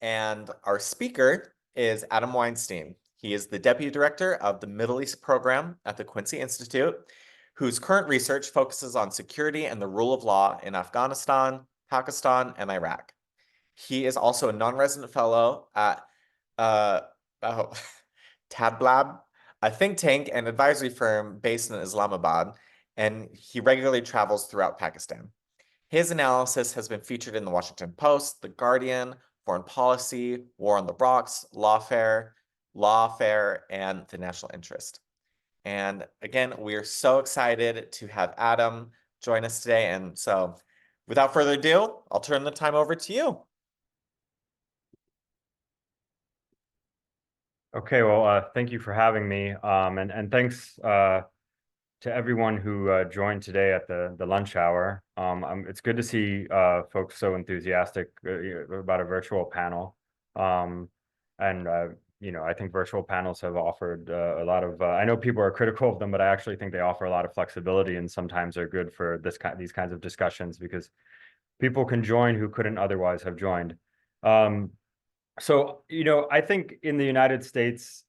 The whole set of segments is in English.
And our speaker is Adam Weinstein. He is the Deputy Director of the Middle East Program at the Quincy Institute, whose current research focuses on security and the rule of law in Afghanistan, Pakistan, and Iraq. He is also a non-resident fellow at uh, oh, Tablab, a think tank and advisory firm based in Islamabad, and he regularly travels throughout Pakistan. His analysis has been featured in the Washington Post, The Guardian, Foreign Policy, War on the Rocks, Lawfare, and The National Interest. And again, we are so excited to have Adam join us today. And so without further ado, I'll turn the time over to you. Okay, well, thank you for having me, and thanks to everyone who joined today at the lunch hour. It's good to see folks so enthusiastic about a virtual panel, and I think virtual panels have offered a lot of. I know people are critical of them, but I actually think they offer a lot of flexibility, and sometimes are good for these kinds of discussions because people can join who couldn't otherwise have joined. So, I think in the United States,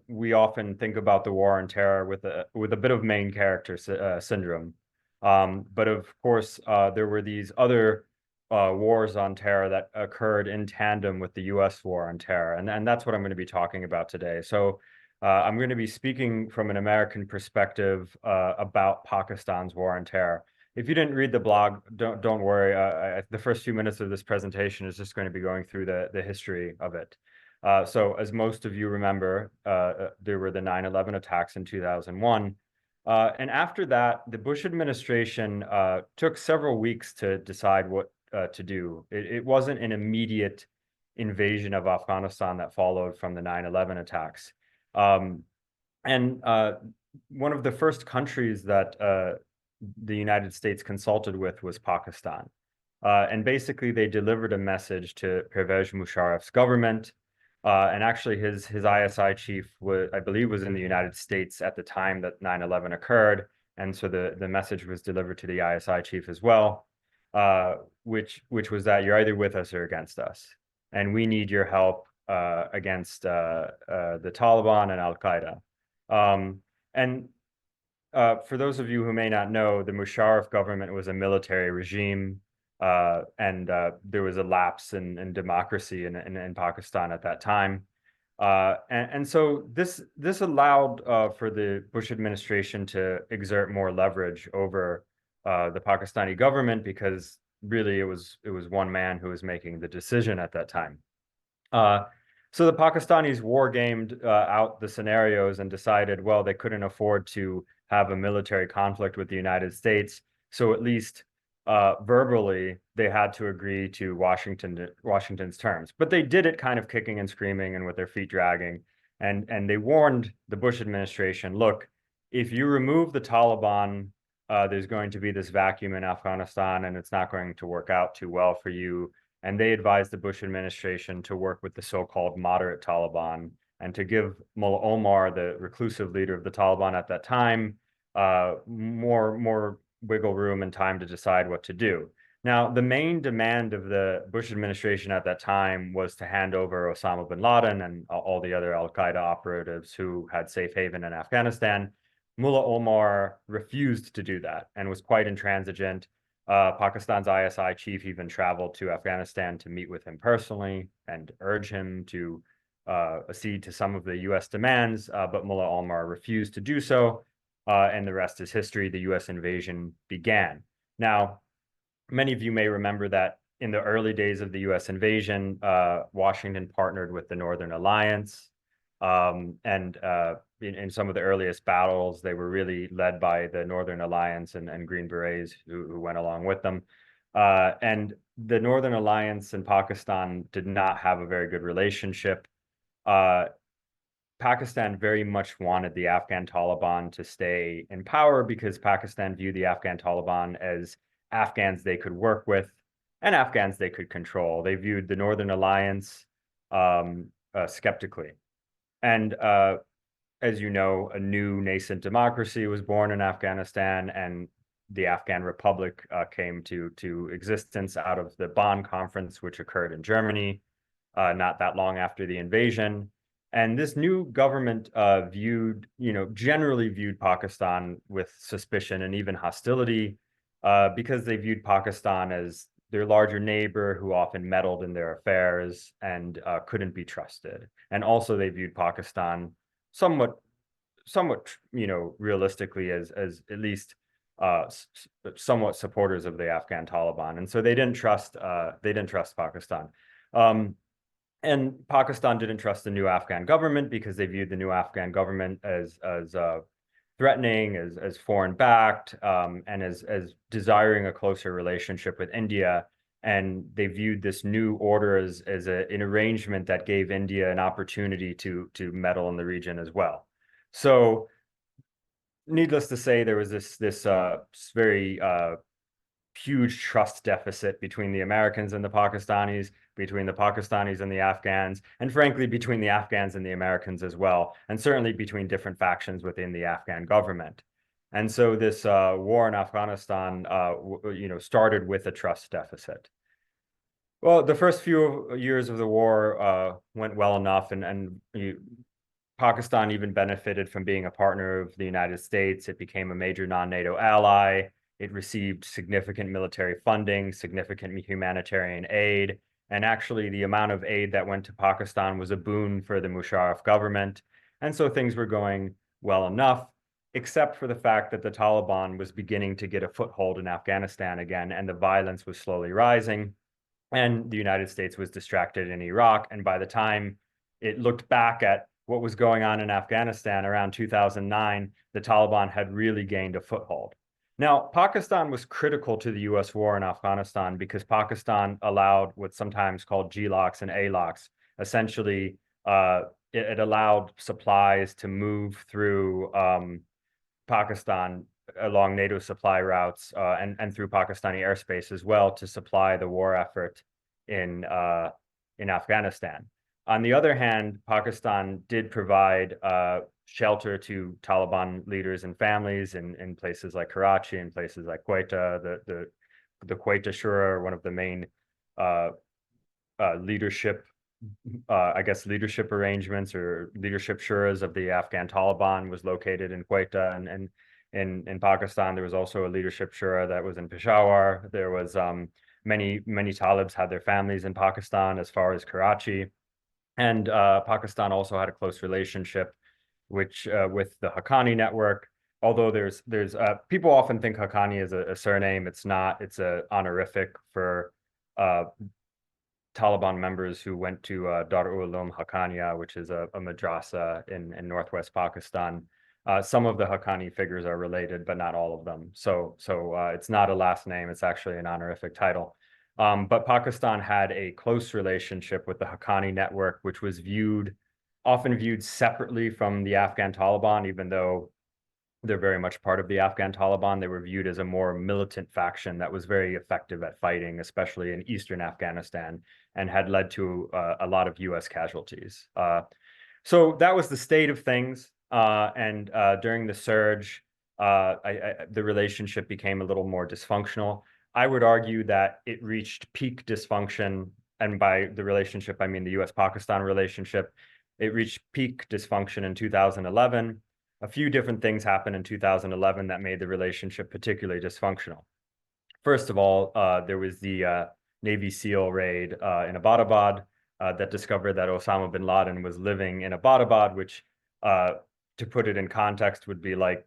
we often think about the war on terror with a bit of main character syndrome. But of course, there were these other wars on terror that occurred in tandem with the U.S. war on terror, and that's what I'm going to be talking about today. So, I'm going to be speaking from an American perspective about Pakistan's war on terror. If you didn't read the blog, don't worry. The first few minutes of this presentation is just going to be going through the history of it. So as most of you remember, there were the 9/11 attacks in 2001. And after that, the Bush administration took several weeks to decide what to do. It wasn't an immediate invasion of Afghanistan that followed from the 9/11 attacks. And one of the first countries that the United States consulted with was Pakistan. And basically they delivered a message to Pervez Musharraf's government. And actually his ISI chief, I believe, was in the United States at the time that 9/11 occurred. And so the message was delivered to the ISI chief as well, which was that you're either with us or against us. And we need your help against the Taliban and Al-Qaeda. And for those of you who may not know, the Musharraf government was a military regime, and there was a lapse in democracy in Pakistan at that time. And so this allowed for the Bush administration to exert more leverage over the Pakistani government, because really it was one man who was making the decision at that time. So the Pakistanis war-gamed out the scenarios and decided, well, they couldn't afford to have a military conflict with the United States. So at least verbally, they had to agree to Washington's terms. But they did it kind of kicking and screaming and with their feet dragging. And they warned the Bush administration, look, if you remove the Taliban, there's going to be this vacuum in Afghanistan, and it's not going to work out too well for you. And they advised the Bush administration to work with the so-called moderate Taliban and to give Mullah Omar, the reclusive leader of the Taliban at that time, more wiggle room and time to decide what to do. Now, the main demand of the Bush administration at that time was to hand over Osama bin Laden and all the other al-Qaeda operatives who had safe haven in Afghanistan. Mullah Omar refused to do that and was quite intransigent. Pakistan's ISI chief even traveled to Afghanistan to meet with him personally and urge him to accede to some of the U.S. demands, but Mullah Omar refused to do so, and the rest is history. The U.S. invasion began. Now, many of you may remember that in the early days of the U.S. invasion, Washington partnered with the Northern Alliance, and in some of the earliest battles, they were really led by the Northern Alliance and Green Berets who went along with them. And the Northern Alliance and Pakistan did not have a very good relationship. Pakistan very much wanted the Afghan Taliban to stay in power because Pakistan viewed the Afghan Taliban as Afghans they could work with and Afghans they could control. They viewed the Northern Alliance skeptically. And as you know, a new nascent democracy was born in Afghanistan, and the Afghan Republic came to existence out of the Bonn Conference, which occurred in Germany. not that long after the invasion. And this new government generally viewed Pakistan with suspicion and even hostility, because they viewed Pakistan as their larger neighbor who often meddled in their affairs and couldn't be trusted. And also they viewed Pakistan somewhat, realistically as at least somewhat supporters of the Afghan Taliban. And so they didn't trust Pakistan. And Pakistan didn't trust the new Afghan government because they viewed the new Afghan government as threatening, as foreign backed, and as desiring a closer relationship with India. And they viewed this new order as an arrangement that gave India an opportunity to meddle in the region as well. So, needless to say, there was this very huge trust deficit between the Americans and the Pakistanis, between the Pakistanis and the Afghans, and frankly, between the Afghans and the Americans as well, and certainly between different factions within the Afghan government. And so this war in Afghanistan, started with a trust deficit. Well, the first few years of the war went well enough, and Pakistan even benefited from being a partner of the United States. It became a major non-NATO ally. It received significant military funding, significant humanitarian aid, and actually the amount of aid that went to Pakistan was a boon for the Musharraf government. And so things were going well enough, except for the fact that the Taliban was beginning to get a foothold in Afghanistan again, and the violence was slowly rising, and the United States was distracted in Iraq. And by the time it looked back at what was going on in Afghanistan around 2009, the Taliban had really gained a foothold. Now, Pakistan was critical to the US war in Afghanistan because Pakistan allowed what's sometimes called GLOCs and ALOCs. Essentially, it allowed supplies to move through Pakistan along NATO supply routes and through Pakistani airspace as well to supply the war effort in Afghanistan. On the other hand, Pakistan did provide shelter to Taliban leaders and families in places like Karachi and places like Quetta. The Quetta Shura, one of the main leadership arrangements or leadership shuras of the Afghan Taliban, was located in Quetta. And in Pakistan, there was also a leadership shura that was in Peshawar. There was many Talibs had their families in Pakistan as far as Karachi. And Pakistan also had a close relationship with the Haqqani network. Although there's people often think Haqqani is a surname. It's not. It's a honorific for Taliban members who went to Darul Uloom Haqqaniya, which is a madrasa in northwest Pakistan. Some of the Haqqani figures are related, but not all of them. So it's not a last name. It's actually an honorific title. But Pakistan had a close relationship with the Haqqani network, which was often viewed separately from the Afghan Taliban, even though they're very much part of the Afghan Taliban. They were viewed as a more militant faction that was very effective at fighting, especially in eastern Afghanistan, and had led to a lot of US casualties. So that was the state of things. And during the surge, the relationship became a little more dysfunctional. I would argue that it reached peak dysfunction, and by the relationship, I mean the US-Pakistan relationship. It reached peak dysfunction in 2011. A few different things happened in 2011 that made the relationship particularly dysfunctional. First of all, there was the Navy SEAL raid in Abbottabad that discovered that Osama bin Laden was living in Abbottabad, which, to put it in context, would be like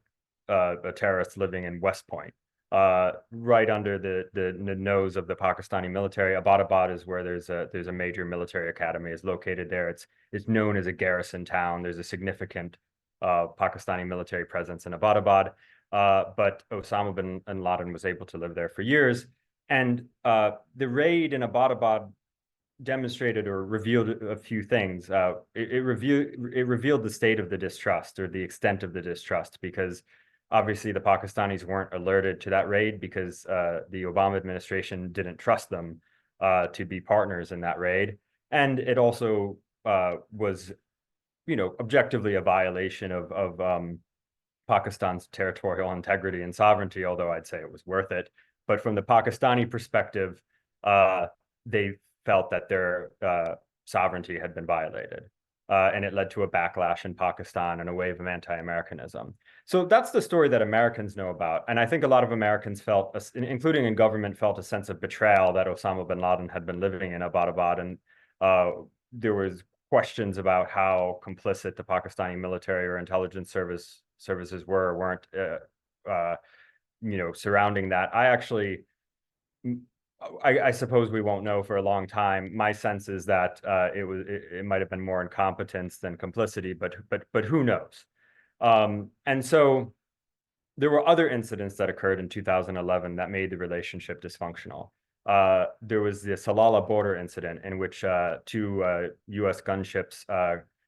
a terrorist living in West Point. Right under the nose of the Pakistani military. Abbottabad is where there's a major military academy is located there. It's known as a garrison town. There's a significant Pakistani military presence in Abbottabad, but Osama bin Laden was able to live there for years. And the raid in Abbottabad demonstrated or revealed a few things. It revealed the state of the distrust, or the extent of the distrust, because obviously the Pakistanis weren't alerted to that raid because the Obama administration didn't trust them to be partners in that raid. And it also was, objectively a violation of Pakistan's territorial integrity and sovereignty, although I'd say it was worth it. But from the Pakistani perspective, they felt that their sovereignty had been violated. And it led to a backlash in Pakistan and a wave of anti-Americanism. So that's the story that Americans know about. And I think a lot of Americans felt, including in government, felt a sense of betrayal that Osama bin Laden had been living in Abbottabad. And there was questions about how complicit the Pakistani military or intelligence services were or weren't, surrounding that. I suppose we won't know for a long time. My sense is that it might have been more incompetence than complicity, but who knows? And so there were other incidents that occurred in 2011 that made the relationship dysfunctional. There was the Salalah border incident in which two U.S. gunships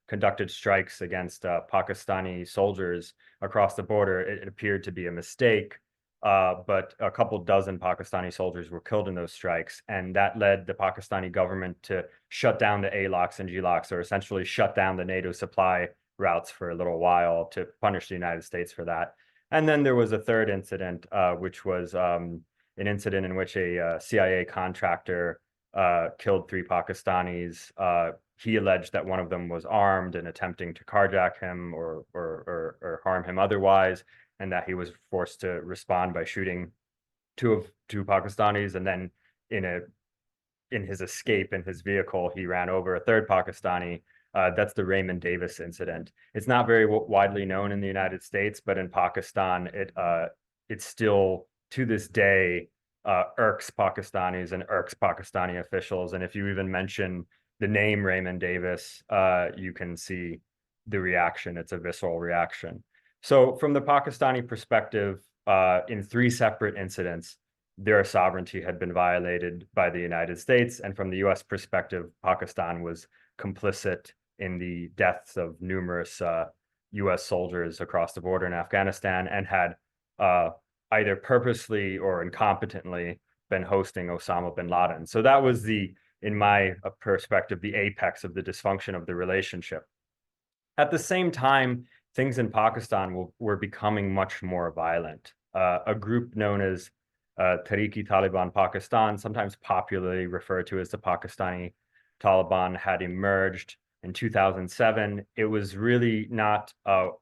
conducted strikes against Pakistani soldiers across the border. It appeared to be a mistake. But a couple dozen Pakistani soldiers were killed in those strikes, and that led the Pakistani government to shut down the ALOCs and GLOCs, or essentially shut down the NATO supply routes for a little while to punish the United States for that. And then there was a third incident, which was an incident in which a CIA contractor killed 3 Pakistanis. He alleged that one of them was armed and attempting to carjack him or harm him otherwise, and that he was forced to respond by shooting two Pakistanis. And then in his escape in his vehicle, he ran over a third Pakistani. That's the Raymond Davis incident. It's not very widely known in the United States, but in Pakistan, it still to this day irks Pakistanis and irks Pakistani officials. And if you even mention the name Raymond Davis, you can see the reaction. It's a visceral reaction. So from the Pakistani perspective, in 3 separate incidents, their sovereignty had been violated by the United States. And from the US perspective, Pakistan was complicit in the deaths of numerous US soldiers across the border in Afghanistan, and had either purposely or incompetently been hosting Osama bin Laden. So that was in my perspective, the apex of the dysfunction of the relationship. At the same time, things in Pakistan were becoming much more violent. A group known as Taliban Pakistan, sometimes popularly referred to as the Pakistani Taliban, had emerged in 2007. It was really not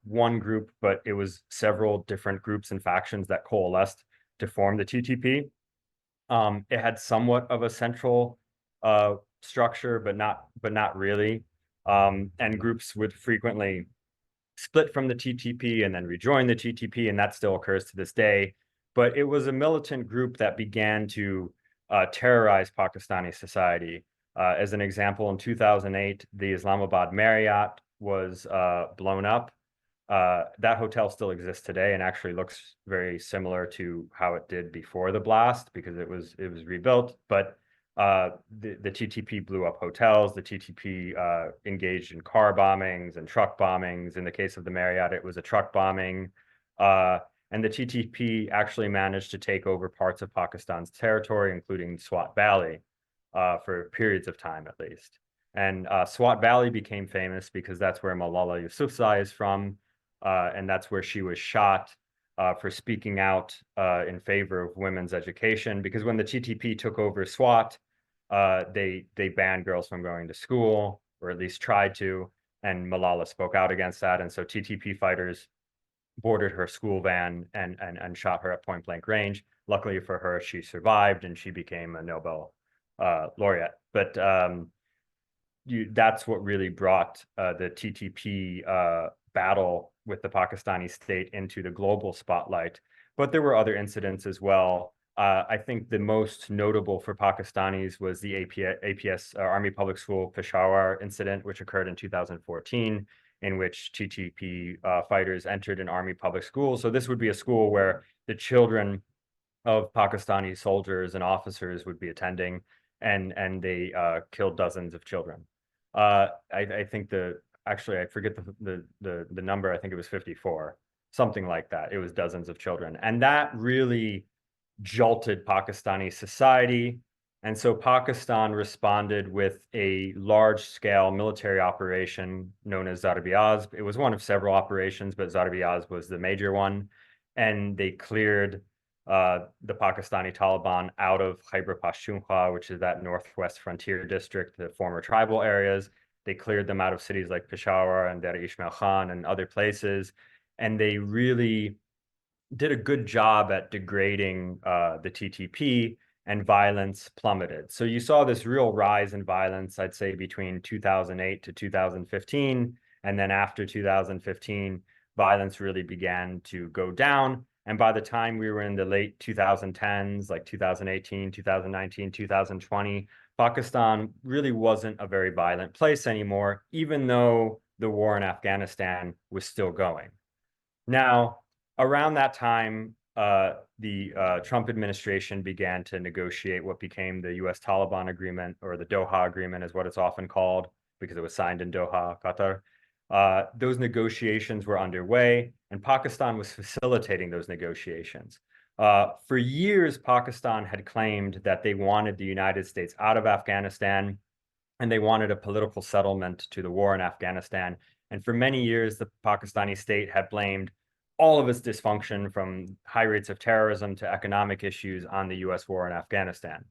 one group, but it was several different groups and factions that coalesced to form the TTP. It had somewhat of a central structure, but not really. And groups would frequently split from the TTP and then rejoin the TTP, and that still occurs to this day. But it was a militant group that began to terrorize Pakistani society. As an example, in 2008, the Islamabad Marriott was blown up. That hotel still exists today and actually looks very similar to how it did before the blast, because it was rebuilt. But the TTP blew up hotels. The TTP engaged in car bombings and truck bombings. In the case of the Marriott, it was a truck bombing. And the TTP actually managed to take over parts of Pakistan's territory, including Swat Valley, for periods of time at least. And Swat Valley became famous because that's where Malala Yousafzai is from, and that's where she was shot for speaking out in favor of women's education. Because when the TTP took over Swat, they banned girls from going to school, or at least tried to, and Malala spoke out against that. And so TTP fighters boarded her school van and shot her at point blank range. Luckily for her, she survived and she became a Nobel laureate. But that's what really brought the TTP battle with the Pakistani state into the global spotlight. But there were other incidents as well. I think the most notable for Pakistanis was the APS Army Public School Peshawar incident, which occurred in 2014, in which TTP fighters entered an army public school. So this would be a school where the children of Pakistani soldiers and officers would be attending, and they killed dozens of children. I think actually I forget the number. I think it was 54, something like that. It was dozens of children, and that really jolted Pakistani society. And so Pakistan responded with a large-scale military operation known as Zarb-e-Azb. It was one of several operations, but Zarb-e-Azb was the major one. And they cleared the Pakistani Taliban out of Khyber Pakhtunkhwa, which is that northwest frontier district, the former tribal areas. They cleared them out of cities like Peshawar and Dar Ishmael Khan and other places. And they really did a good job at degrading the TTP, and violence plummeted. So you saw this real rise in violence, I'd say, between 2008 to 2015. And then after 2015, violence really began to go down. And by the time we were in the late 2010s, like 2018, 2019, 2020, Pakistan really wasn't a very violent place anymore, even though the war in Afghanistan was still going. Now, around that time, the Trump administration began to negotiate what became the US Taliban agreement, or the Doha agreement is what it's often called, because it was signed in Doha, Qatar. Those negotiations were underway, and Pakistan was facilitating those negotiations. For years, Pakistan had claimed that they wanted the United States out of Afghanistan, and they wanted a political settlement to the war in Afghanistan. And for many years, the Pakistani state had blamed all of its dysfunction, from high rates of terrorism to economic issues, on the US war in Afghanistan.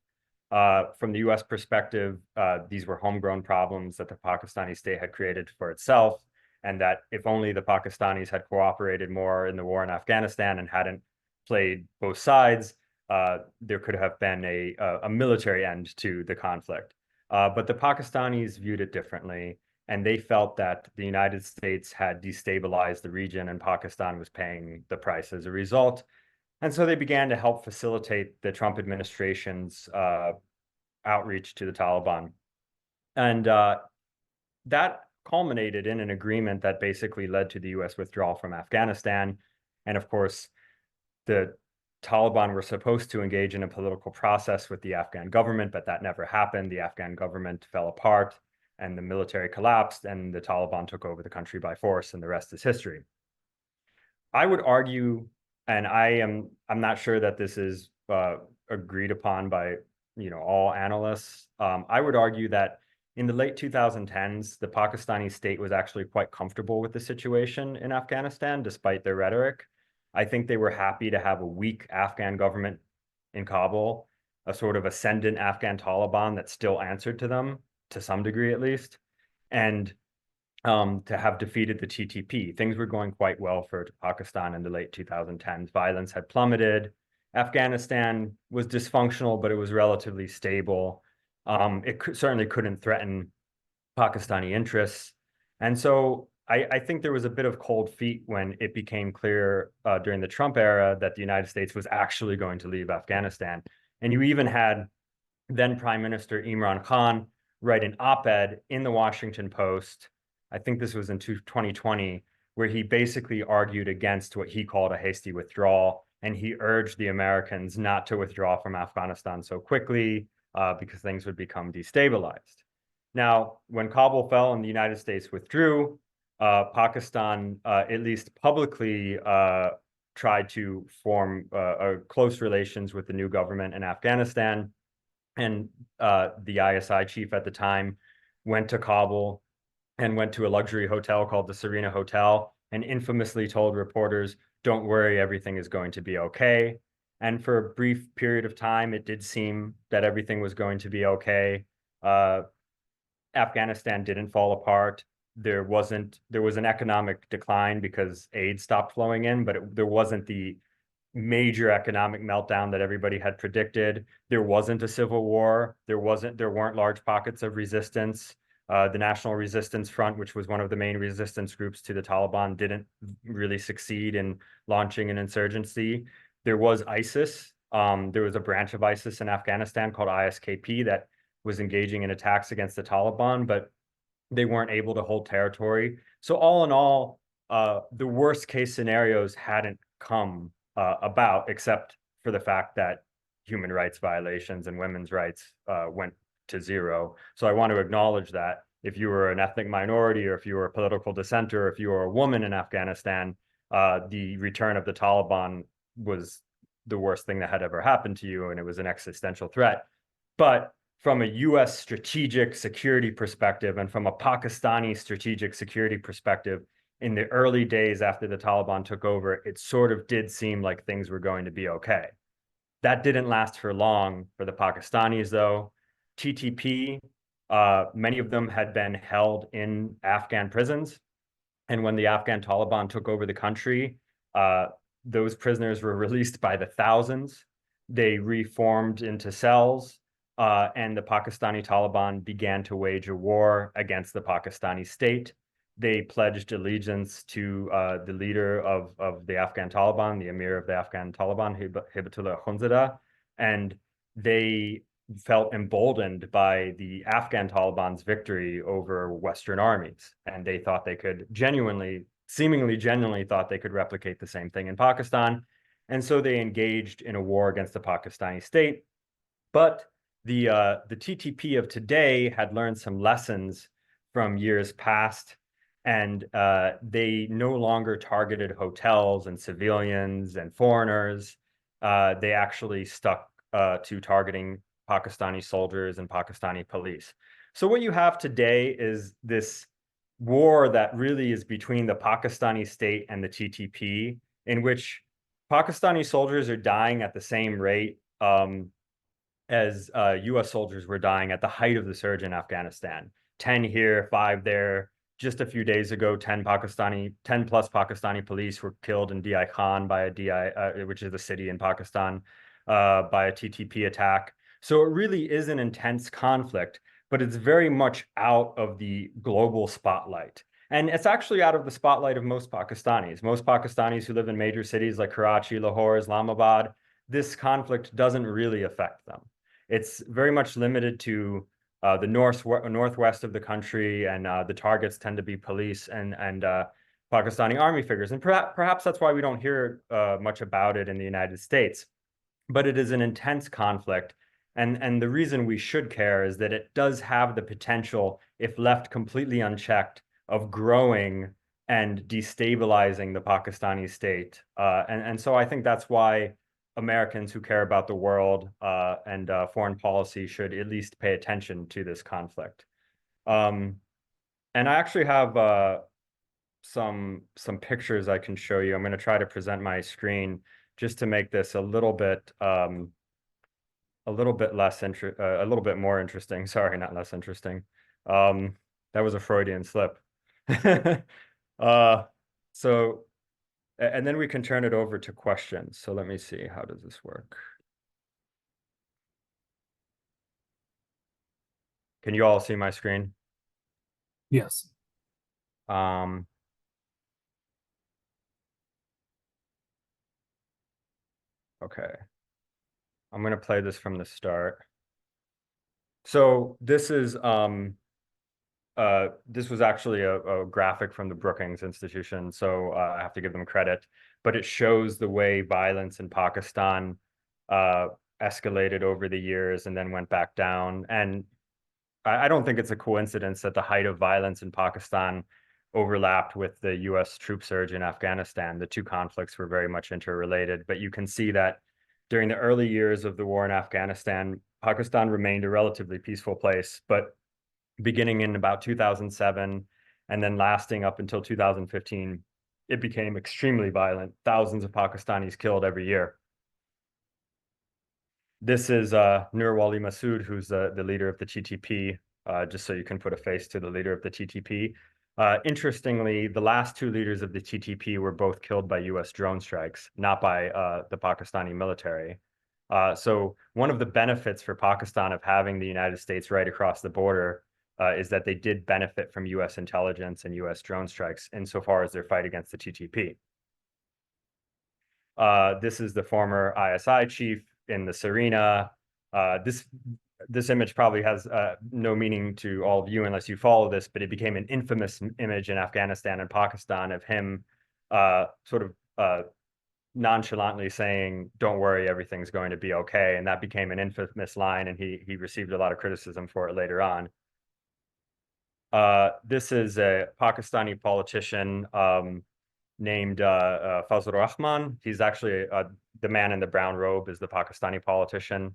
From the US perspective, these were homegrown problems that the Pakistani state had created for itself, and that if only the Pakistanis had cooperated more in the war in Afghanistan and hadn't played both sides, there could have been a military end to the conflict. But the Pakistanis viewed it differently, and they felt that the United States had destabilized the region and Pakistan was paying the price as a result. And so they began to help facilitate the Trump administration's outreach to the Taliban. And that culminated in an agreement that basically led to the US withdrawal from Afghanistan. And of course, the Taliban were supposed to engage in a political process with the Afghan government, but that never happened. The Afghan government fell apart, and the military collapsed, and the Taliban took over the country by force, and the rest is history. I would argue, and I'm not sure that this is agreed upon by all analysts. I would argue that in the late 2010s, the Pakistani state was actually quite comfortable with the situation in Afghanistan, despite their rhetoric. I think they were happy to have a weak Afghan government in Kabul, a sort of ascendant Afghan Taliban that still answered to them, to some degree at least, and to have defeated the TTP. Things were going quite well for Pakistan in the late 2010s. Violence had plummeted. Afghanistan was dysfunctional, but it was relatively stable. It certainly couldn't threaten Pakistani interests. And so I think there was a bit of cold feet when it became clear during the Trump era that the United States was actually going to leave Afghanistan. And you even had then Prime Minister Imran Khan write an op-ed in the Washington Post, I think this was in 2020, where he basically argued against what he called a hasty withdrawal. And he urged the Americans not to withdraw from Afghanistan so quickly because things would become destabilized. Now, when Kabul fell and the United States withdrew, Pakistan, at least publicly, tried to form close relations with the new government in Afghanistan. And the ISI chief at the time went to Kabul and went to a luxury hotel called the Serena Hotel and infamously told reporters, "Don't worry, everything is going to be okay." And for a brief period of time, it did seem that everything was going to be okay. Afghanistan didn't fall apart. There was an economic decline because aid stopped flowing in, but there wasn't the major economic meltdown that everybody had predicted. There wasn't a civil war. There weren't large pockets of resistance. The National Resistance Front, which was one of the main resistance groups to the Taliban, didn't really succeed in launching an insurgency. There was ISIS. There was a branch of ISIS in Afghanistan called ISKP that was engaging in attacks against the Taliban, but they weren't able to hold territory. So all in all, the worst case scenarios hadn't come about, except for the fact that human rights violations and women's rights went to zero. So I want to acknowledge that if you were an ethnic minority, or if you were a political dissenter, or if you were a woman in Afghanistan, the return of the Taliban was the worst thing that had ever happened to you, and it was an existential threat. But from a US strategic security perspective and from a Pakistani strategic security perspective, in the early days after the Taliban took over, it sort of did seem like things were going to be okay. That didn't last for long for the Pakistanis, though. TTP, many of them had been held in Afghan prisons. And when the Afghan Taliban took over the country, those prisoners were released by the thousands. They reformed into cells, and the Pakistani Taliban began to wage a war against the Pakistani state. They pledged allegiance to the leader of the Afghan Taliban, the emir of the Afghan Taliban, Hibatullah Akhundzada, and they felt emboldened by the Afghan Taliban's victory over Western armies. And they thought they could seemingly genuinely thought they could replicate the same thing in Pakistan. And so they engaged in a war against the Pakistani state. But the TTP of today had learned some lessons from years past, and they no longer targeted hotels and civilians and foreigners. They actually stuck to targeting Pakistani soldiers and Pakistani police. So what you have today is this war that really is between the Pakistani state and the TTP, in which Pakistani soldiers are dying at the same rate as US soldiers were dying at the height of the surge in Afghanistan. 10 here, 5 there. Just a few days ago, 10 plus Pakistani police were killed in Di Khan by which is a city in Pakistan, by a TTP attack. So it really is an intense conflict, but it's very much out of the global spotlight. And it's actually out of the spotlight of most Pakistanis. Most Pakistanis who live in major cities like Karachi, Lahore, Islamabad, this conflict doesn't really affect them. It's very much limited to the northwest of the country, and the targets tend to be police and Pakistani army figures. And perhaps that's why we don't hear much about it in the United States. But it is an intense conflict. And the reason we should care is that it does have the potential, if left completely unchecked, of growing and destabilizing the Pakistani state. And so I think that's why Americans who care about the world and foreign policy should at least pay attention to this conflict. And I actually have some pictures I can show you. I'm going to try to present my screen just to make this a little bit more interesting. Sorry, not less interesting. That was a Freudian slip. So, and then we can turn it over to questions. So let me see, how does this work? Can you all see my screen? Yes. Okay. I'm going to play this from the start. So this is this was actually a graphic from the Brookings Institution, so I have to give them credit. But it shows the way violence in Pakistan escalated over the years and then went back down. And I don't think it's a coincidence that the height of violence in Pakistan overlapped with the US troop surge in Afghanistan. The two conflicts were very much interrelated, but you can see that during the early years of the war in Afghanistan, Pakistan remained a relatively peaceful place, but beginning in about 2007 and then lasting up until 2015, it became extremely violent. Thousands of Pakistanis killed every year. This is Nur Wali Masood, who's the leader of the TTP, just so you can put a face to the leader of the TTP. Interestingly, the last two leaders of the TTP were both killed by US drone strikes, not by the Pakistani military. So one of the benefits for Pakistan of having the United States right across the border is that they did benefit from US intelligence and US drone strikes insofar as their fight against the TTP. This is the former ISI chief in the Serena. This image probably has no meaning to all of you unless you follow this, but it became an infamous image in Afghanistan and Pakistan of him nonchalantly saying, "Don't worry, everything's going to be okay." And that became an infamous line, and he received a lot of criticism for it later on. This is a Pakistani politician named Fazlur Rahman. He's actually the man in the brown robe is the Pakistani politician.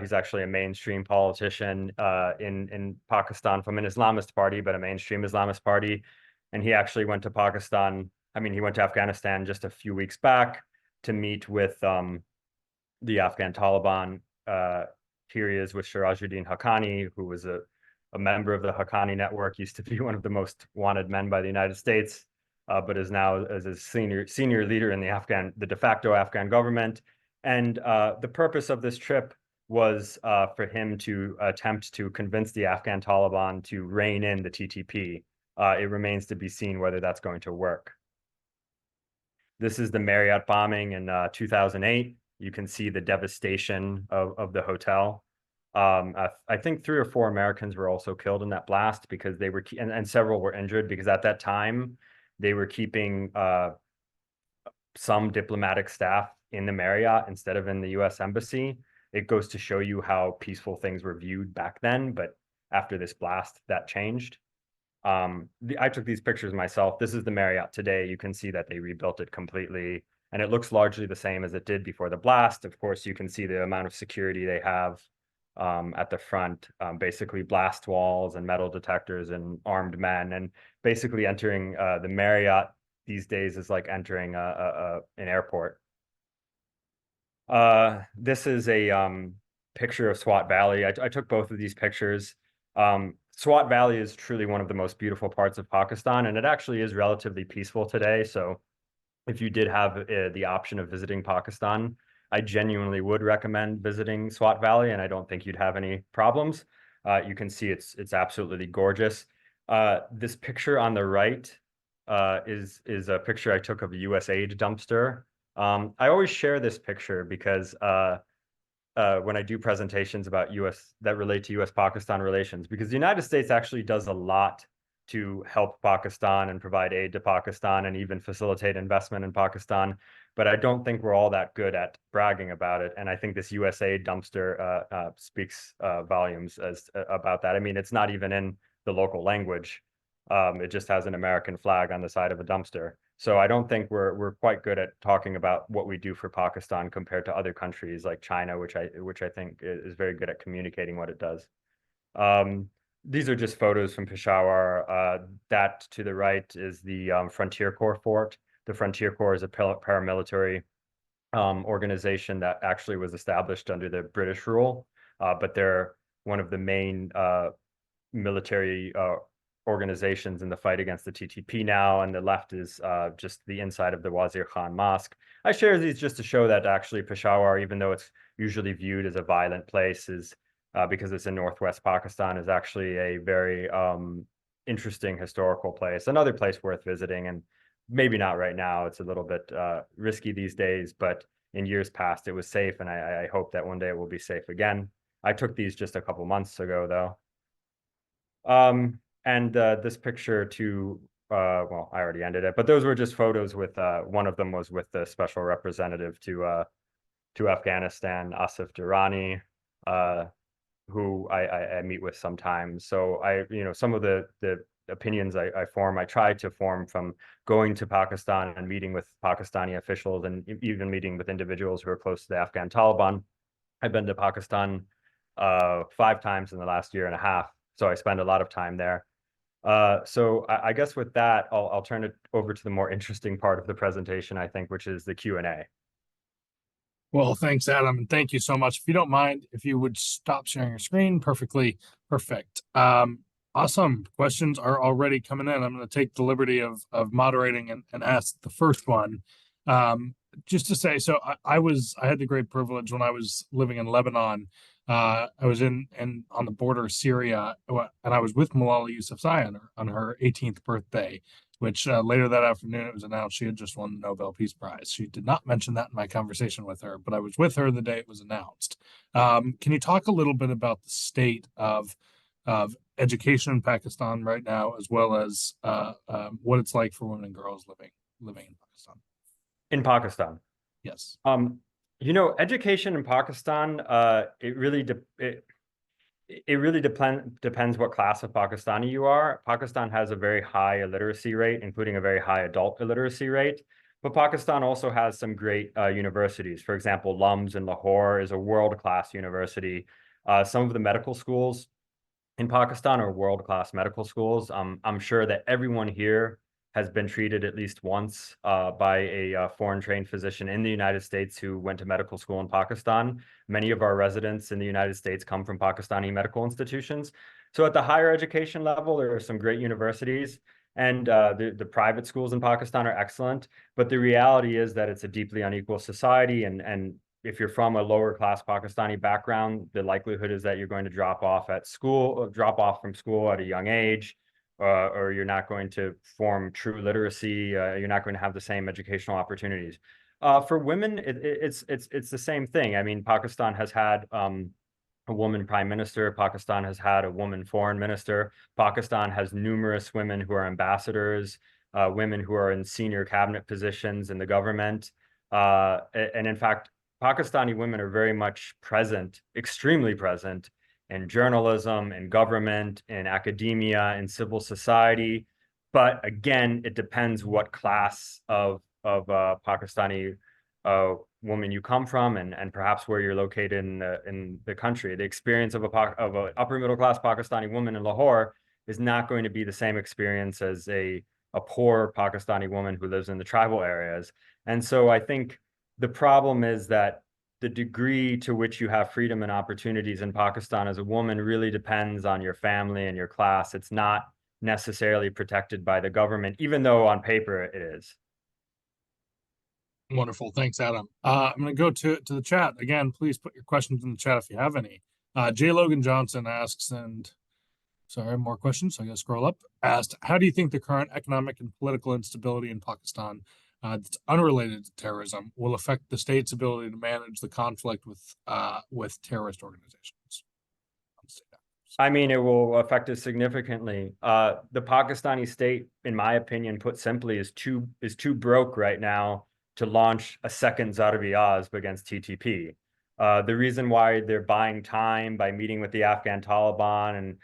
He's actually a mainstream politician in Pakistan from an Islamist party, but a mainstream Islamist party. And he actually went to Pakistan. I mean, he went to Afghanistan just a few weeks back to meet with the Afghan Taliban. Here he is with Sirajuddin Haqqani, who was a member of the Haqqani network, used to be one of the most wanted men by the United States, but is now as a senior leader in the de facto Afghan government. And the purpose of this trip was for him to attempt to convince the Afghan Taliban to rein in the TTP. It remains to be seen whether that's going to work. This is the Marriott bombing in 2008. You can see the devastation of the hotel. I think 3 or 4 Americans were also killed in that blast because they were, and several were injured because at that time they were keeping some diplomatic staff in the Marriott instead of in the U.S. Embassy. It goes to show you how peaceful things were viewed back then, but after this blast, that changed. I took these pictures myself. This is the Marriott today. You can see that they rebuilt it completely, and it looks largely the same as it did before the blast. Of course, you can see the amount of security they have at the front, basically blast walls and metal detectors and armed men, and basically entering the Marriott these days is like entering an airport. This is a picture of Swat Valley. I took both of these pictures. Swat Valley is truly one of the most beautiful parts of Pakistan, and it actually is relatively peaceful today. So if you did have the option of visiting Pakistan, I genuinely would recommend visiting Swat Valley, and I don't think you'd have any problems. You can see it's absolutely gorgeous. This picture on the right is a picture I took of a US aid dumpster. I always share this picture because when I do presentations about that relate to US-Pakistan relations, because the United States actually does a lot to help Pakistan and provide aid to Pakistan and even facilitate investment in Pakistan. But I don't think we're all that good at bragging about it. And I think this US aid dumpster speaks volumes about that. I mean, it's not even in the local language. It just has an American flag on the side of a dumpster. So I don't think we're quite good at talking about what we do for Pakistan compared to other countries like China, which I think is very good at communicating what it does. These are just photos from Peshawar. That to the right is the Frontier Corps fort. The Frontier Corps is a paramilitary organization that actually was established under the British rule, but they're one of the main military organizations in the fight against the TTP now, and the left is just the inside of the Wazir Khan Mosque. I share these just to show that actually Peshawar, even though it's usually viewed as a violent place, is because it's in northwest Pakistan, is actually a very interesting historical place, another place worth visiting, and maybe not right now. It's a little bit risky these days, but in years past it was safe, and I hope that one day it will be safe again. I took these just a couple months ago, though. And this picture too, well, I already ended it, but those were just photos with, one of them was with the special representative to Afghanistan, Asif Durrani, who I meet with sometimes. So some of the opinions I form, I try to form from going to Pakistan and meeting with Pakistani officials and even meeting with individuals who are close to the Afghan Taliban. I've been to Pakistan 5 times in the last year and a half, so I spend a lot of time there. So I guess with that, I'll turn it over to the more interesting part of the presentation, I think, which is the Q&A. Well, thanks, Adam, and thank you so much. If you don't mind, if you would stop sharing your screen, perfect. Awesome. Questions are already coming in. I'm going to take the liberty of moderating and ask the first one. Just to say, so I had the great privilege when I was living in Lebanon. I was on the border of Syria, and I was with Malala Yousafzai on her 18th birthday, which later that afternoon it was announced she had just won the Nobel Peace Prize. She did not mention that in my conversation with her, but I was with her the day it was announced. Can you talk a little bit about the state of education in Pakistan right now, as well as what it's like for women and girls living in Pakistan? In Pakistan, yes. Education in Pakistan, it really depends what class of Pakistani you are. Pakistan has a very high illiteracy rate, including a very high adult illiteracy rate. But Pakistan also has some great universities. For example, LUMS in Lahore is a world-class university. Some of the medical schools in Pakistan are world-class medical schools. I'm sure that everyone here has been treated at least once by a foreign trained physician in the United States who went to medical school in Pakistan. Many of our residents in the United States come from Pakistani medical institutions. So at the higher education level, there are some great universities, and the private schools in Pakistan are excellent. But the reality is that it's a deeply unequal society, and if you're from a lower class Pakistani background, the likelihood is that you're going to drop off from school at a young age, or you're not going to form true literacy. You're not going to have the same educational opportunities. For women, it's the same thing. I mean, Pakistan has had a woman prime minister. Pakistan has had a woman foreign minister. Pakistan has numerous women who are ambassadors, women who are in senior cabinet positions in the government. And in fact, Pakistani women are very much present, extremely present, in journalism, in government, in academia, in civil society. But again, it depends what class of Pakistani woman you come from, and perhaps where you're located in the country. The experience of an upper middle class Pakistani woman in Lahore is not going to be the same experience as a poor Pakistani woman who lives in the tribal areas. And so I think the problem is that the degree to which you have freedom and opportunities in Pakistan as a woman really depends on your family and your class. It's not necessarily protected by the government, even though on paper it is. Wonderful. Thanks, Adam. I'm going to go to the chat. Again, please put your questions in the chat if you have any. J. Logan Johnson asks, and sorry, more questions, so I got to scroll up, asked, how do you think the current economic and political instability in Pakistan that's unrelated to terrorism will affect the state's ability to manage the conflict with terrorist organizations? I mean, it will affect it significantly. The Pakistani state, in my opinion, put simply, is too broke right now to launch a second Zarb-e-Azb against TTP. The reason why they're buying time by meeting with the Afghan Taliban and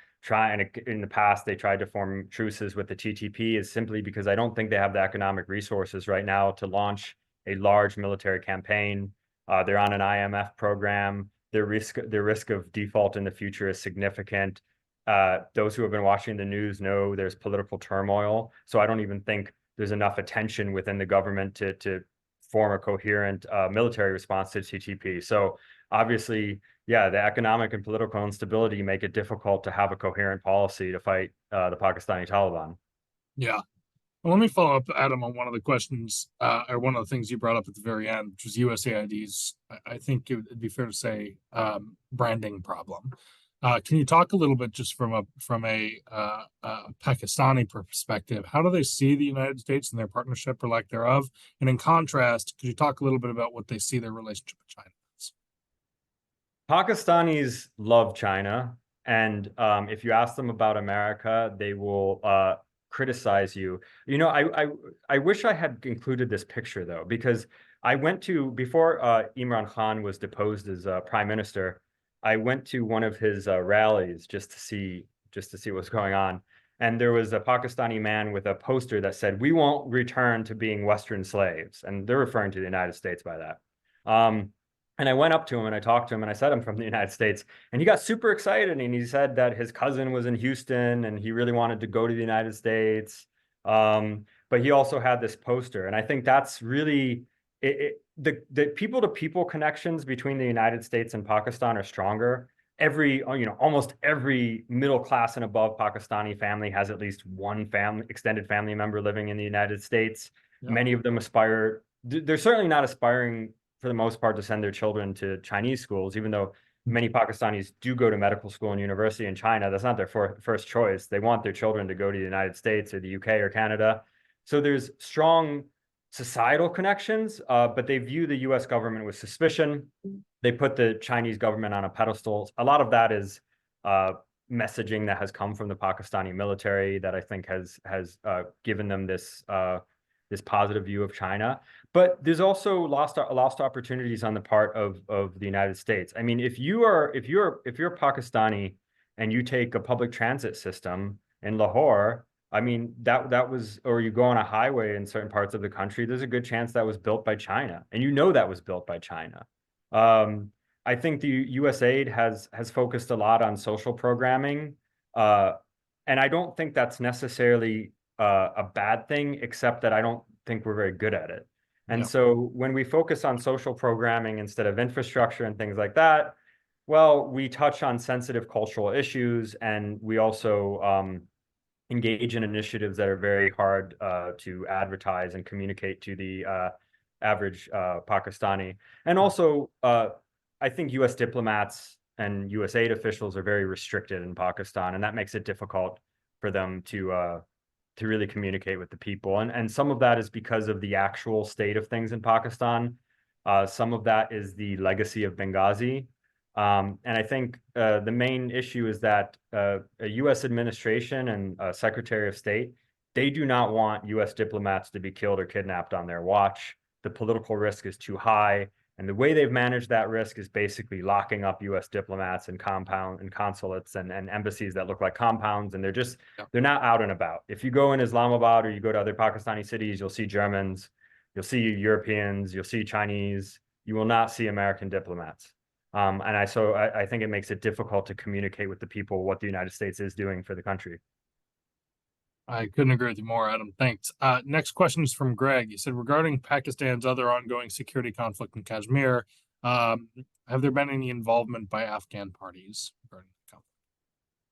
in the past they tried to form truces with the TTP is simply because I don't think they have the economic resources right now to launch a large military campaign. They're on an IMF program. Their risk of default in the future is significant. Those who have been watching the news know there's political turmoil. So I don't even think there's enough attention within the government to form a coherent military response to TTP. So obviously, yeah, the economic and political instability make it difficult to have a coherent policy to fight the Pakistani Taliban. Yeah. Well, let me follow up, Adam, on one of the questions, or one of the things you brought up at the very end, which was USAID's, I think it'd be fair to say, branding problem. Can you talk a little bit just from a Pakistani perspective? How do they see the United States and their partnership or lack thereof? And in contrast, could you talk a little bit about what they see their relationship with China as? Pakistanis love China, and if you ask them about America, they will criticize you. You know, I wish I had included this picture though, because I went to, before Imran Khan was deposed as prime minister, I went to one of his rallies just to see what's going on. And there was a Pakistani man with a poster that said, "We won't return to being Western slaves." And they're referring to the United States by that. And I went up to him and I talked to him and I said, "I'm from the United States." And he got super excited and he said that his cousin was in Houston and he really wanted to go to the United States. But he also had this poster. And I think that's really, the people-to-people connections between the United States and Pakistan are stronger. Almost every middle class and above Pakistani family has at least one extended family member living in the United States. Yeah. Many of them aspire, they're certainly not aspiring for the most part to send their children to Chinese schools, even though many Pakistanis do go to medical school and university in China. That's not their first choice. They want their children to go to the United States or the UK or Canada. So there's strong societal connections, but they view the US government with suspicion. They put the Chinese government on a pedestal. A lot of that is messaging that has come from the Pakistani military that I think has given them this positive view of China. But there's also lost opportunities on the part of the United States. I mean, if you're Pakistani and you take a public transit system in Lahore, I mean, that was, or you go on a highway in certain parts of the country, there's a good chance that was built by China, and that was built by China. I think the USAID has focused a lot on social programming, and I don't think that's necessarily a bad thing, except that I don't think we're very good at it. And Yeah. so when we focus on social programming instead of infrastructure and things like that, well, we touch on sensitive cultural issues, and we also engage in initiatives that are very hard to advertise and communicate to the average Pakistani. And also, I think U.S. diplomats and U.S. aid officials are very restricted in Pakistan, and that makes it difficult for them to really communicate with the people. And some of that is because of the actual state of things in Pakistan. Some of that is the legacy of Benghazi. And I think the main issue is that a U.S. administration and Secretary of State, they do not want U.S. diplomats to be killed or kidnapped on their watch. The political risk is too high. And the way they've managed that risk is basically locking up U.S. diplomats and consulates and embassies that look like compounds. And they're not out and about. If you go in Islamabad or you go to other Pakistani cities, you'll see Germans, you'll see Europeans, you'll see Chinese. You will not see American diplomats. And I think it makes it difficult to communicate with the people what the United States is doing for the country. I couldn't agree with you more, Adam. Thanks. Next question is from Greg. He said, regarding Pakistan's other ongoing security conflict in Kashmir, have there been any involvement by Afghan parties regarding the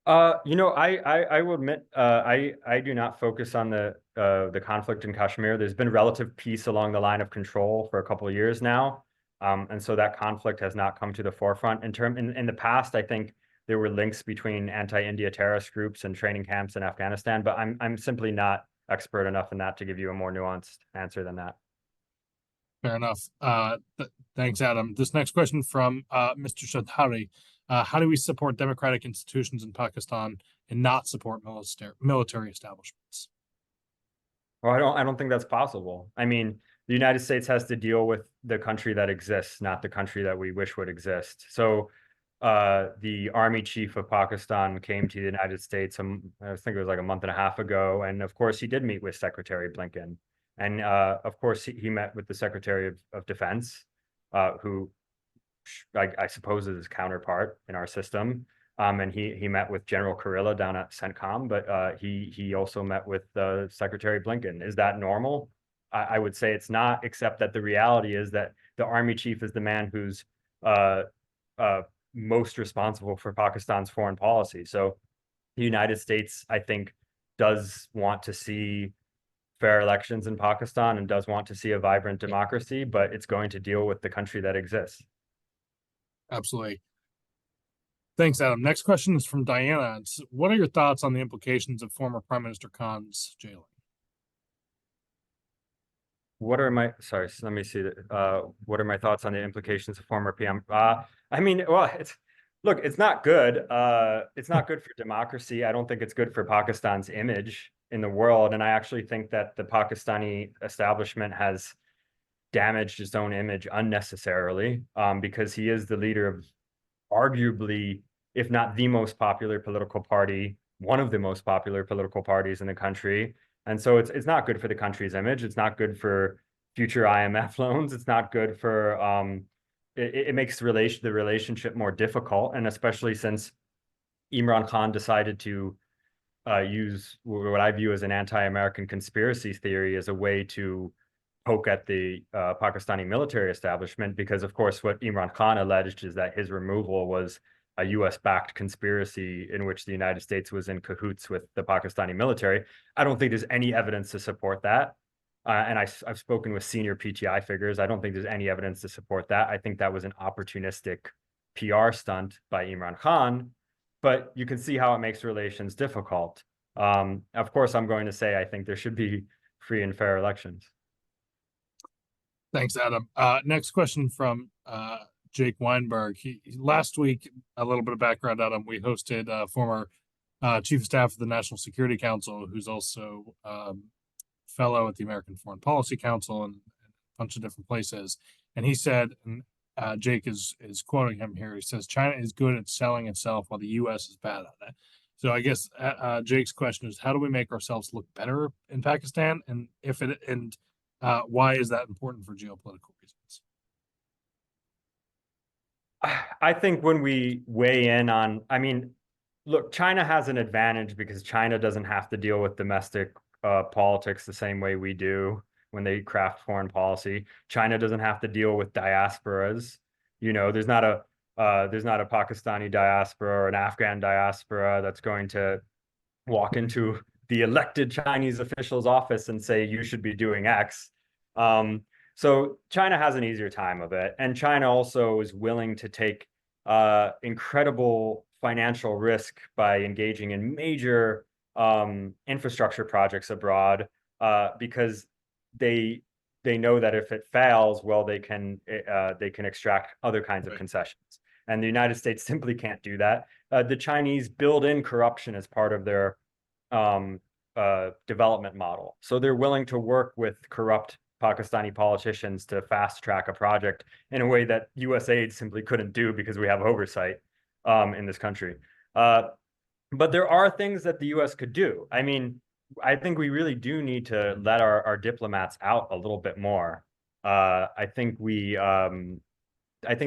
conflict? I will admit, I do not focus on the conflict in Kashmir. There's been relative peace along the line of control for a couple of years now. And so that conflict has not come to the forefront. In the past, I think there were links between anti-India terrorist groups and training camps in Afghanistan, but I'm simply not expert enough in that to give you a more nuanced answer than that. Fair enough. Thanks, Adam. This next question from Mr. Shadhari. How do we support democratic institutions in Pakistan and not support military establishments? Well, I don't think that's possible. I mean, the United States has to deal with the country that exists, not the country that we wish would exist. So the army chief of Pakistan came to the United States, I think it was like a month and a half ago. And of course, he did meet with Secretary Blinken. And of course, he met with the Secretary of Defense, who I suppose is his counterpart in our system. And he met with General Kurilla down at CENTCOM, but he also met with Secretary Blinken. Is that normal? I would say it's not, except that the reality is that the army chief is the man who's most responsible for Pakistan's foreign policy. So the United States, I think, does want to see fair elections in Pakistan and does want to see a vibrant democracy, but it's going to deal with the country that exists. Absolutely. Thanks, Adam. Next question is from Diana. What are your thoughts on the implications of former Prime Minister Khan's jailing? Sorry, let me see. What are my thoughts on the implications of former PM? I mean, well, it's not good. It's not good for democracy. I don't think it's good for Pakistan's image in the world. And I actually think that the Pakistani establishment has damaged its own image unnecessarily, because he is the leader of arguably, if not the most popular political party, one of the most popular political parties in the country. And so it's not good for the country's image. It's not good for future IMF loans. It's not good for it makes the relationship more difficult. And especially since Imran Khan decided to use what I view as an anti-American conspiracy theory as a way to poke at the Pakistani military establishment, because of course what Imran Khan alleged is that his removal was a US-backed conspiracy in which the United States was in cahoots with the Pakistani military. I don't think there's any evidence to support that. And I've spoken with senior PTI figures. I don't think there's any evidence to support that. I think that was an opportunistic PR stunt by Imran Khan, but you can see how it makes relations difficult. Of course, I'm going to say I think there should be free and fair elections. Thanks, Adam. Next question from Jake Weinberg. Last week, a little bit of background, Adam, we hosted former Chief of Staff of the National Security Council, who's also fellow at the American Foreign Policy Council and a bunch of different places. And he said, and Jake is quoting him here, he says, China is good at selling itself while the U.S. is bad at it. So I guess Jake's question is, how do we make ourselves look better in Pakistan? And why is that important for geopolitical reasons? I think when we weigh in on, I mean, look, China has an advantage because China doesn't have to deal with domestic politics the same way we do when they craft foreign policy. China doesn't have to deal with diasporas. You know, there's not a Pakistani diaspora or an Afghan diaspora that's going to walk into the elected Chinese official's office and say, you should be doing X. So China has an easier time of it. And China also is willing to take incredible financial risk by engaging in major infrastructure projects abroad because they know that if it fails, well, they can extract other kinds of concessions. And the United States simply can't do that. The Chinese build in corruption as part of their development model. So they're willing to work with corrupt Pakistani politicians to fast track a project in a way that US aid simply couldn't do because we have oversight in this country. But there are things that the US could do. I mean, I think we really do need to let our diplomats out a little bit more. I think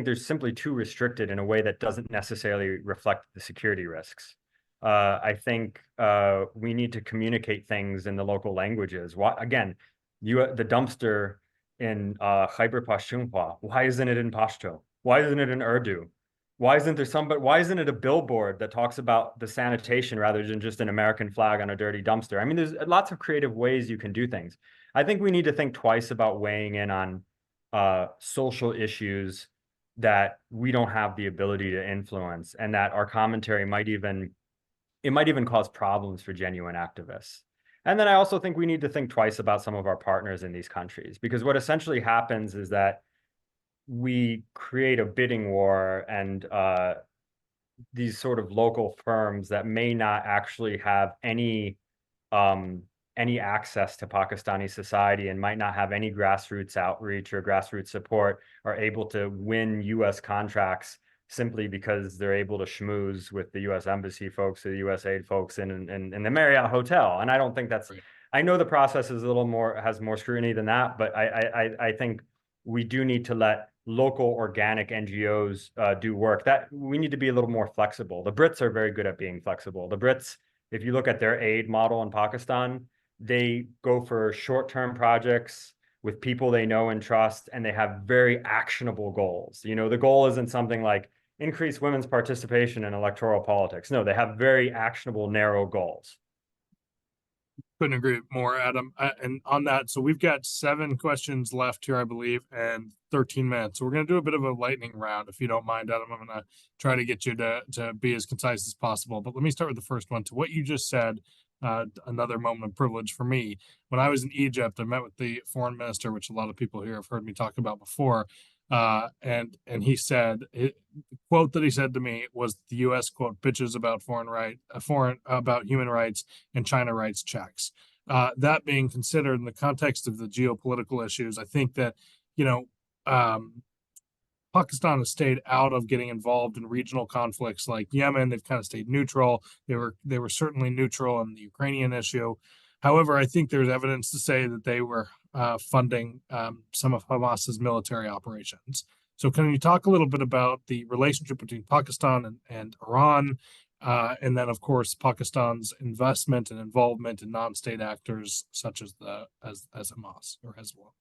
they're simply too restricted in a way that doesn't necessarily reflect the security risks. I think we need to communicate things in the local languages. Again, the dumpster in Khyber Pakhtunkhwa, why isn't it in Pashto? Why isn't it in Urdu? Why isn't it a billboard that talks about the sanitation rather than just an American flag on a dirty dumpster? I mean, there's lots of creative ways you can do things. I think we need to think twice about weighing in on social issues that we don't have the ability to influence, and that our commentary might even cause problems for genuine activists. And then I also think we need to think twice about some of our partners in these countries, because what essentially happens is that we create a bidding war and these sort of local firms that may not actually have any access to Pakistani society and might not have any grassroots outreach or grassroots support are able to win US contracts simply because they're able to schmooze with the US embassy folks or the US aid folks in the Marriott hotel. And I don't think that's, I know the process is has more scrutiny than that, but I think we do need to let local organic NGOs do work. That we need to be a little more flexible. The Brits are very good at being flexible. The Brits, if you look at their aid model in Pakistan, they go for short-term projects with people they know and trust, and they have very actionable goals. You know, the goal isn't something like increase women's participation in electoral politics. No, they have very actionable, narrow goals. Couldn't agree more, Adam. And on that, so we've got 7 questions left here, I believe, and 13 minutes. So we're going to do a bit of a lightning round, if you don't mind, Adam. I'm going to try to get you to be as concise as possible. But let me start with the first one. To what you just said, another moment of privilege for me. When I was in Egypt, I met with the foreign minister, which a lot of people here have heard me talk about before. And he said, the quote that he said to me was, the U.S. quote bitches about about human rights and China rights checks. That being considered in the context of the geopolitical issues, I think that, you know, Pakistan has stayed out of getting involved in regional conflicts like Yemen. They've kind of stayed neutral. They were certainly neutral on the Ukrainian issue. However, I think there's evidence to say that they were funding some of Hamas's military operations. So can you talk a little bit about the relationship between Pakistan and Iran, and then, of course, Pakistan's investment and involvement in non-state actors such as Hamas or Hezbollah?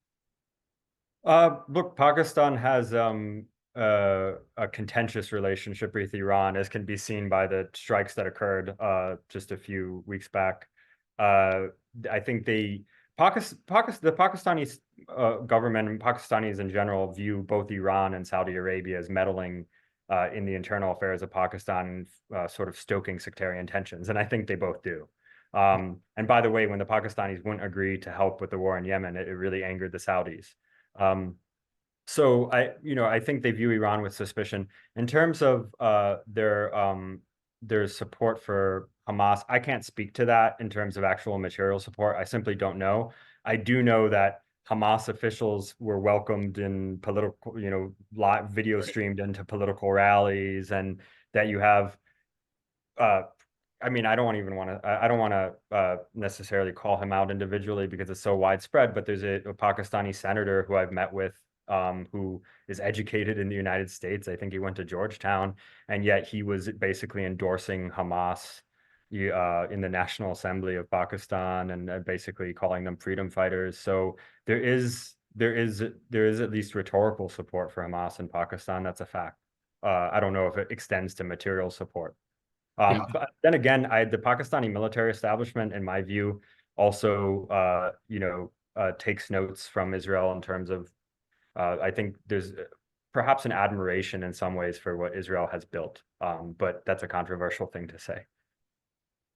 Look, Pakistan has a contentious relationship with Iran, as can be seen by the strikes that occurred just a few weeks back. I think the Pakistani government and Pakistanis in general view both Iran and Saudi Arabia as meddling in the internal affairs of Pakistan, sort of stoking sectarian tensions, and I think they both do. And by the way, when the Pakistanis wouldn't agree to help with the war in Yemen, it really angered the Saudis. So I think they view Iran with suspicion. In terms of their support for Hamas, I can't speak to that in terms of actual material support. I simply don't know. I do know that Hamas officials were welcomed in political, live video streamed into political rallies, and that you have, I mean, I don't want to necessarily call him out individually because it's so widespread, but there's a Pakistani senator who I've met with who is educated in the United States. I think he went to Georgetown, and yet he was basically endorsing Hamas, in the National Assembly of Pakistan, and basically calling them freedom fighters. So there is at least rhetorical support for Hamas in Pakistan. That's a fact. I don't know if it extends to material support. But then again, the Pakistani military establishment, in my view, also takes notes from Israel in terms of I think there's perhaps an admiration in some ways for what Israel has built, but that's a controversial thing to say.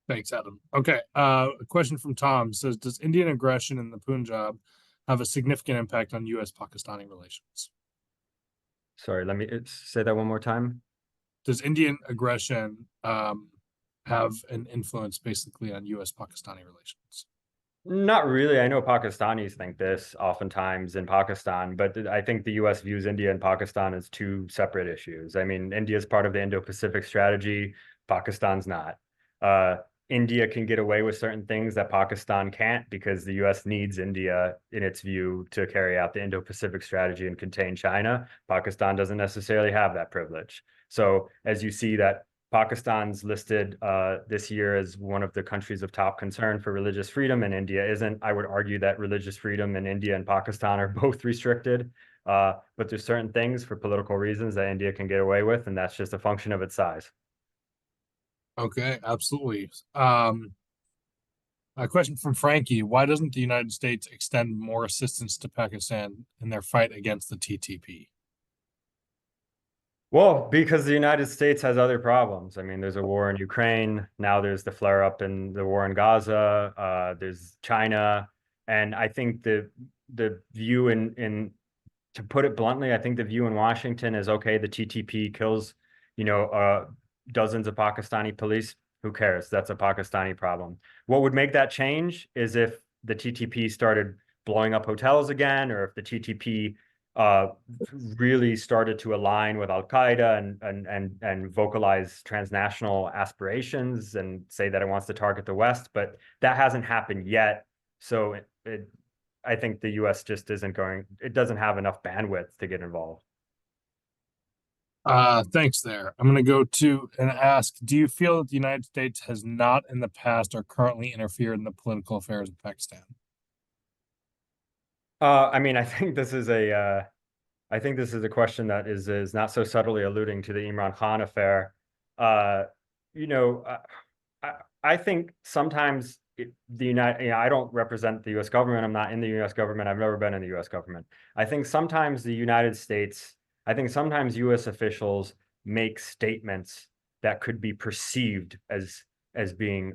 Thanks, Adam. Okay. A question from Tom says, does Indian aggression in the Punjab have a significant impact on U.S.-Pakistani relations? Sorry, let me say that one more time. Does Indian aggression have an influence basically on U.S.-Pakistani relations? Not really. I know Pakistanis think this oftentimes in Pakistan, but I think the U.S. views India and Pakistan as two separate issues. I mean, India is part of the Indo-Pacific strategy. Pakistan's not. India can get away with certain things that Pakistan can't because the U.S. needs India, in its view, to carry out the Indo-Pacific strategy and contain China. Pakistan doesn't necessarily have that privilege. So as you see that Pakistan's listed this year as one of the countries of top concern for religious freedom, and India isn't. I would argue that religious freedom in India and Pakistan are both restricted, but there's certain things for political reasons that India can get away with, and that's just a function of its size. Okay, absolutely. A question from Frankie: why doesn't the United States extend more assistance to Pakistan in their fight against the TTP? Well, because the United States has other problems. I mean, there's a war in Ukraine. Now there's the flare up in the war in Gaza. There's China. And I think the view to put it bluntly, I think the view in Washington is, okay, the TTP kills, dozens of Pakistani police. Who cares? That's a Pakistani problem. What would make that change is if the TTP started blowing up hotels again, or if the TTP really started to align with Al-Qaeda and vocalize transnational aspirations and say that it wants to target the West, but that hasn't happened yet. So I think the U.S. just it doesn't have enough bandwidth to get involved. Thanks there. I'm going to go to and ask, do you feel that the United States has not in the past or currently interfered in the political affairs of Pakistan? I mean, I think this is a question that is not so subtly alluding to the Imran Khan affair. I think sometimes I don't represent the U.S. government. I'm not in the U.S. government. I've never been in the U.S. government. I think sometimes U.S. officials make statements that could be perceived as being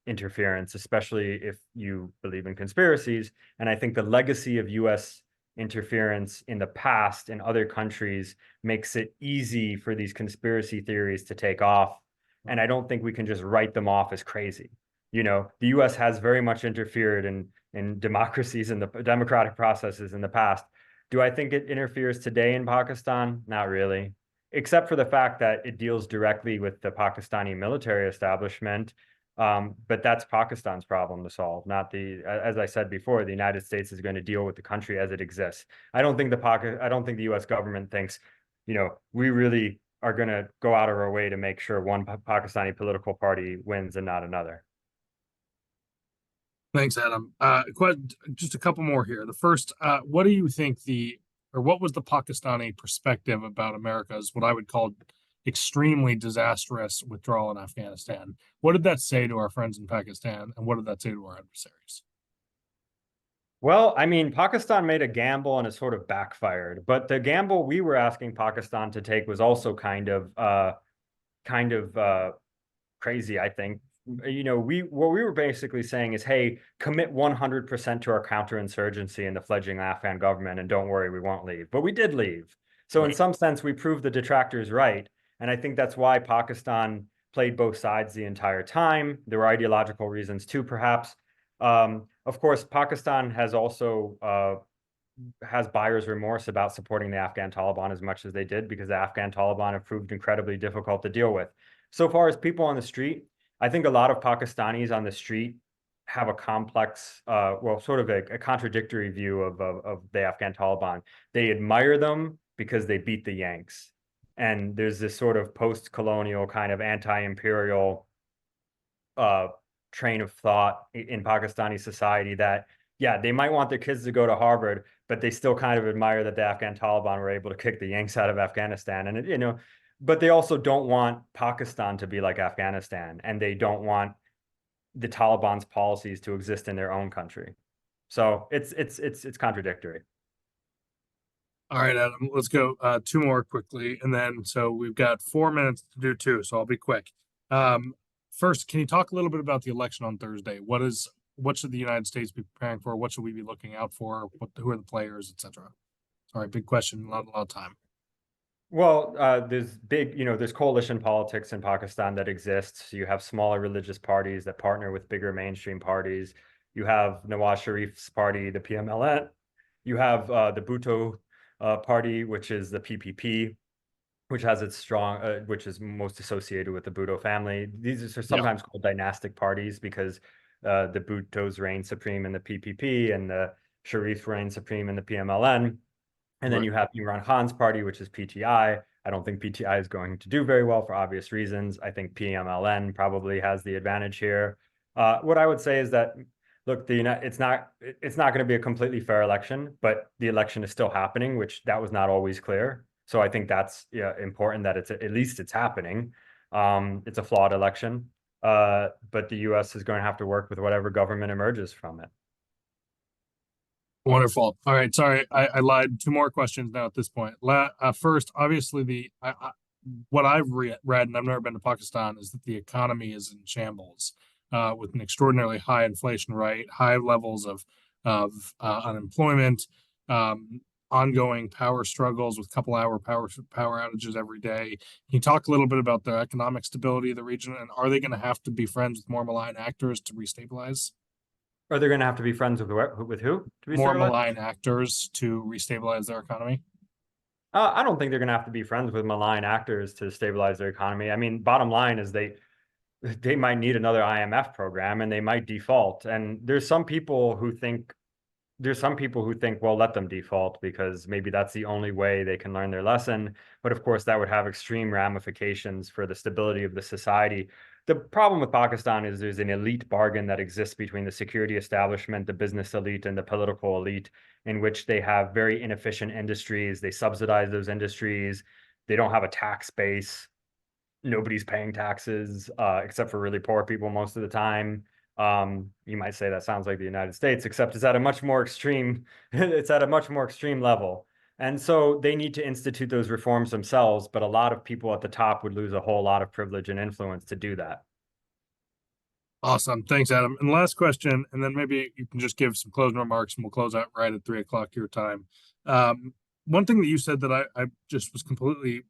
interference, especially if you believe in conspiracies. And I think the legacy of U.S. interference in the past in other countries makes it easy for these conspiracy theories to take off. And I don't think we can just write them off as crazy. The U.S. has very much interfered in democracies and the democratic processes in the past. Do I think it interferes today in Pakistan? Not really, except for the fact that it deals directly with the Pakistani military establishment. But that's Pakistan's problem to solve, not as I said before, the United States is going to deal with the country as it exists. I don't think the U.S. government thinks, we really are going to go out of our way to make sure one Pakistani political party wins and not another. Thanks, Adam. Just a couple more here. The first, what do you think what was the Pakistani perspective about America's, what I would call extremely disastrous withdrawal in Afghanistan? What did that say to our friends in Pakistan, and what did that say to our adversaries? Well, I mean, Pakistan made a gamble and it sort of backfired, but the gamble we were asking Pakistan to take was also kind of crazy, I think. What we were basically saying is, hey, commit 100% to our counterinsurgency in the fledgling Afghan government, and don't worry, we won't leave. But we did leave. So in some sense, we proved the detractors right. And I think that's why Pakistan played both sides the entire time. There were ideological reasons too, perhaps. Of course, Pakistan has also has buyer's remorse about supporting the Afghan Taliban as much as they did, because the Afghan Taliban have proved incredibly difficult to deal with. So far as people on the street, I think a lot of Pakistanis on the street have a complex, sort of a contradictory view of the Afghan Taliban. They admire them because they beat the Yanks. And there's this sort of post-colonial kind of anti-imperial train of thought in Pakistani society that, yeah, they might want their kids to go to Harvard, but they still kind of admire that the Afghan Taliban were able to kick the Yanks out of Afghanistan. And, you know, but they also don't want Pakistan to be like Afghanistan, and they don't want the Taliban's policies to exist in their own country. So it's contradictory. All right, Adam, let's go two more quickly. And then, so we've got 4 minutes to do two, so I'll be quick. First, can you talk a little bit about the election on Thursday? What should the United States be preparing for? What should we be looking out for? Who are the players, etc.? All right, big question, not a lot of time. Well, there's there's coalition politics in Pakistan that exists. You have smaller religious parties that partner with bigger mainstream parties. You have Nawaz Sharif's party, the PMLN. You have the Bhutto party, which is the PPP, which has its strong, which is most associated with the Bhutto family. These are sometimes called dynastic parties because the Bhuttos reign supreme in the PPP and the Sharif reign supreme in the PMLN. And then you have Imran Khan's party, which is PTI. I don't think PTI is going to do very well for obvious reasons. I think PMLN probably has the advantage here. What I would say is that, look, it's not going to be a completely fair election, but the election is still happening, which that was not always clear. So I think that's important that at least it's happening. It's a flawed election, but the U.S. is going to have to work with whatever government emerges from it. Wonderful. All right. Sorry, I lied. Two more questions now at this point. First, obviously, what I've read, and I've never been to Pakistan, is that the economy is in shambles, with an extraordinarily high inflation rate, high levels of unemployment, ongoing power struggles with couple-hour power outages every day. Can you talk a little bit about the economic stability of the region, and are they going to have to be friends with more malign actors to restabilize? Are they going to have to be friends with who? More malign actors to restabilize their economy? I don't think they're going to have to be friends with malign actors to stabilize their economy. I mean, bottom line is they might need another IMF program and they might default. And there's some people who think, well, let them default because maybe that's the only way they can learn their lesson. But of course, that would have extreme ramifications for the stability of the society. The problem with Pakistan is there's an elite bargain that exists between the security establishment, the business elite, and the political elite, in which they have very inefficient industries. They subsidize those industries. They don't have a tax base. Nobody's paying taxes except for really poor people most of the time. You might say that sounds like the United States, except it's at a much more extreme, it's at a much more extreme level. And so they need to institute those reforms themselves, but a lot of people at the top would lose a whole lot of privilege and influence to do that. Awesome. Thanks, Adam. And last question, and then maybe you can just give some closing remarks and we'll close out right at 3 o'clock your time. One thing that you said that I just was completely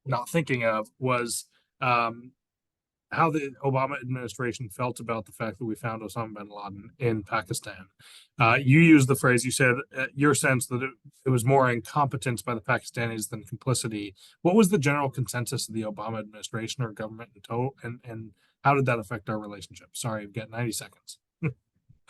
not thinking of was how the Obama administration felt about the fact that we found Osama bin Laden in Pakistan. You used the phrase, you said your sense that it was more incompetence by the Pakistanis than complicity. What was the general consensus of the Obama administration or government in total, and how did that affect our relationship? Sorry, I've got 90 seconds.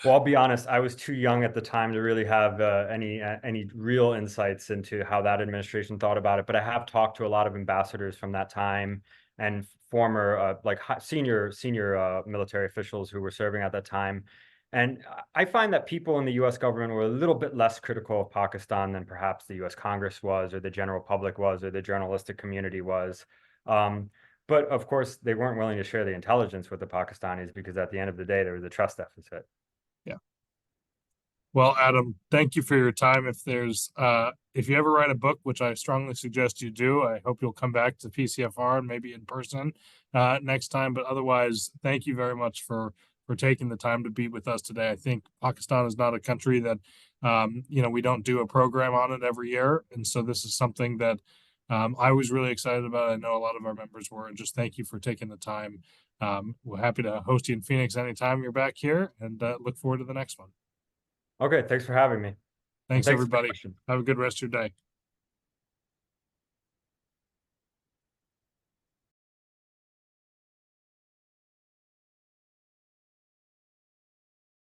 Well, I'll be honest, I was too young at the time to really have any real insights into how that administration thought about it. But I have talked to a lot of ambassadors from that time and former senior military officials who were serving at that time. And I find that people in the U.S. government were a little bit less critical of Pakistan than perhaps the U.S. Congress was, or the general public was, or the journalistic community was. But of course, they weren't willing to share the intelligence with the Pakistanis because at the end of the day, there was a trust deficit. Yeah. Well, Adam, thank you for your time. If you ever write a book, which I strongly suggest you do, I hope you'll come back to PCFR and maybe in person next time. But otherwise, thank you very much for taking the time to be with us today. I think Pakistan is not a country that, we don't do a program on it every year. And so this is something that I was really excited about. I know a lot of our members were, and just thank you for taking the time. We're happy to host you in Phoenix anytime you're back here, and look forward to the next one. Okay, thanks for having me. Thanks everybody. Have a good rest of your day.